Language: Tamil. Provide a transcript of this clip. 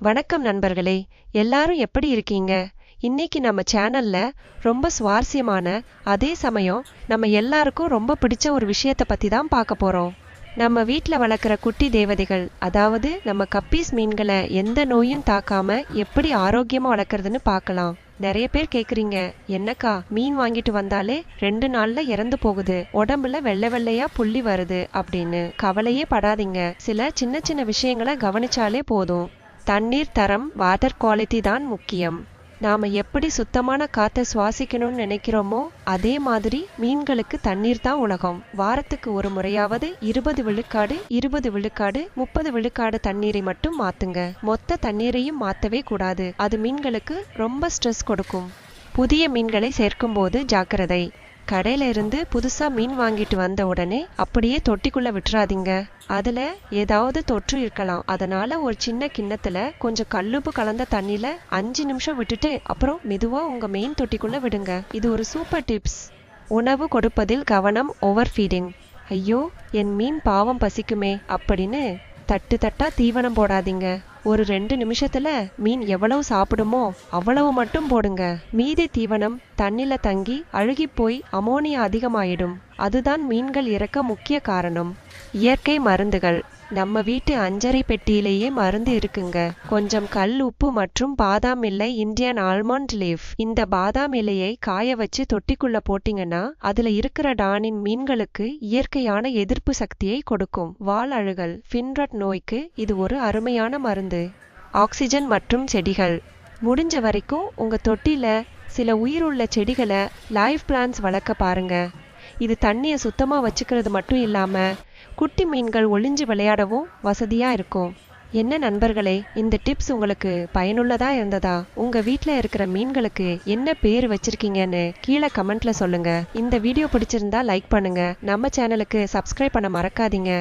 வணக்கம் நண்பர்களே, எல்லாரும் எப்படி இருக்கீங்க? இன்னைக்கு நம்ம சேனல்ல ரொம்ப சுவாரஸ்யமான, அதே சமயம் நம்ம எல்லாருக்கும் ரொம்ப பிடிச்ச ஒரு விஷயத்தை பத்தி தான் பார்க்க போறோம். நம்ம வீட்ல வளர்க்குற குட்டி தேவதைகள், அதாவது நம்ம கப்பீஸ் மீன்களை எந்த நோயும் தாக்காம எப்படி ஆரோக்கியமா வளர்க்குறதுன்னு பார்க்கலாம். நிறைய பேர் கேக்குறீங்க, என்னக்கா மீன் வாங்கிட்டு வந்தாலே 2 நாள்ல இறந்து போகுது, உடம்புல வெள்ளை வெள்ளையா புள்ளி வருது அப்படின்னு. கவலையே படாதீங்க, சில சின்ன சின்ன விஷயங்களை கவனிச்சாலே போதும். தண்ணீர் தரம், வாட்டர் குவாலிட்டி தான் முக்கியம். நாம எப்படி சுத்தமான காத்தை சுவாசிக்கணும்னு நினைக்கிறோமோ அதே மாதிரி மீன்களுக்கு தண்ணீர் தான் உலகம். வாரத்துக்கு ஒரு முறையாவது 20 விழுக்காடு 30 விழுக்காடு தண்ணீரை மட்டும் மாத்துங்க. மொத்த தண்ணீரையும் மாத்தவே கூடாது, அது மீன்களுக்கு ரொம்ப ஸ்ட்ரெஸ் கொடுக்கும். புதிய மீன்களை சேர்க்கும் போது ஜாக்கிரதை. கடையில இருந்து புதுசா மீன் வாங்கிட்டு வந்த உடனே அப்படியே தொட்டிக்குள்ள விட்டுறாதீங்க. அதுல ஏதாவது தொற்று இருக்கலாம். அதனால ஒரு சின்ன கிண்ணத்துல கொஞ்சம் கல்லுப்பு கலந்த தண்ணியில 5 நிமிஷம் விட்டுட்டு அப்புறம் மெதுவா உங்க மீன் தொட்டிக்குள்ள விடுங்க. இது ஒரு சூப்பர் டிப்ஸ். உணவு கொடுப்பதில் கவனம். Over feeding. ஐயோ, என் மீன் பாவம் பசிக்குமே அப்படின்னு தட்டு தட்டா தீவனம் போடாதீங்க. ஒரு 2 நிமிஷத்துல மீன் எவ்வளவு சாப்பிடுமோ அவ்வளவு மட்டும் போடுங்க. மீதி தீவனம் தண்ணில தங்கி அழுகி போய் அமோனியா அதிகமாயிடும். அதுதான் மீன்கள் இறக்க முக்கிய காரணம். இயற்கை மருந்துகள். நம்ம வீட்டு அஞ்சறை பெட்டியிலேயே மருந்து இருக்குங்க. கொஞ்சம் கல் உப்பு மற்றும் பாதாம் இலை, இந்தியன் ஆல்மண்ட் லீஃப். இந்த பாதாம் இலையை காய வச்சு தொட்டிக்குள்ள போட்டீங்கன்னா அதுல இருக்கிற டானின் மீன்களுக்கு இயற்கையான எதிர்ப்பு சக்தியை கொடுக்கும். வால் அழுகல், ஃபின்ரட் நோய்க்கு இது ஒரு அருமையான மருந்து. ஆக்சிஜன் மற்றும் செடிகள். முடிஞ்ச வரைக்கும் உங்க தொட்டில சில உயிருள்ள செடிகளை, லைவ் பிளான்ட்ஸ் வளர்க்க பாருங்க. இது தண்ணியை சுத்தமா வச்சுக்கிறது மட்டும் இல்லாம குட்டி மீன்கள் ஒளிஞ்சு விளையாடவும் வசதியா இருக்கும். என்ன நண்பர்களே, இந்த டிப்ஸ் உங்களுக்கு பயனுள்ளதா இருந்ததா? உங்க வீட்ல இருக்கிற மீன்களுக்கு என்ன பேர் வச்சிருக்கீங்கன்னு கீழே கமெண்ட்ல சொல்லுங்க. இந்த வீடியோ பிடிச்சிருந்தா லைக் பண்ணுங்க. நம்ம சேனலுக்கு சப்ஸ்கிரைப் பண்ண மறக்காதீங்க.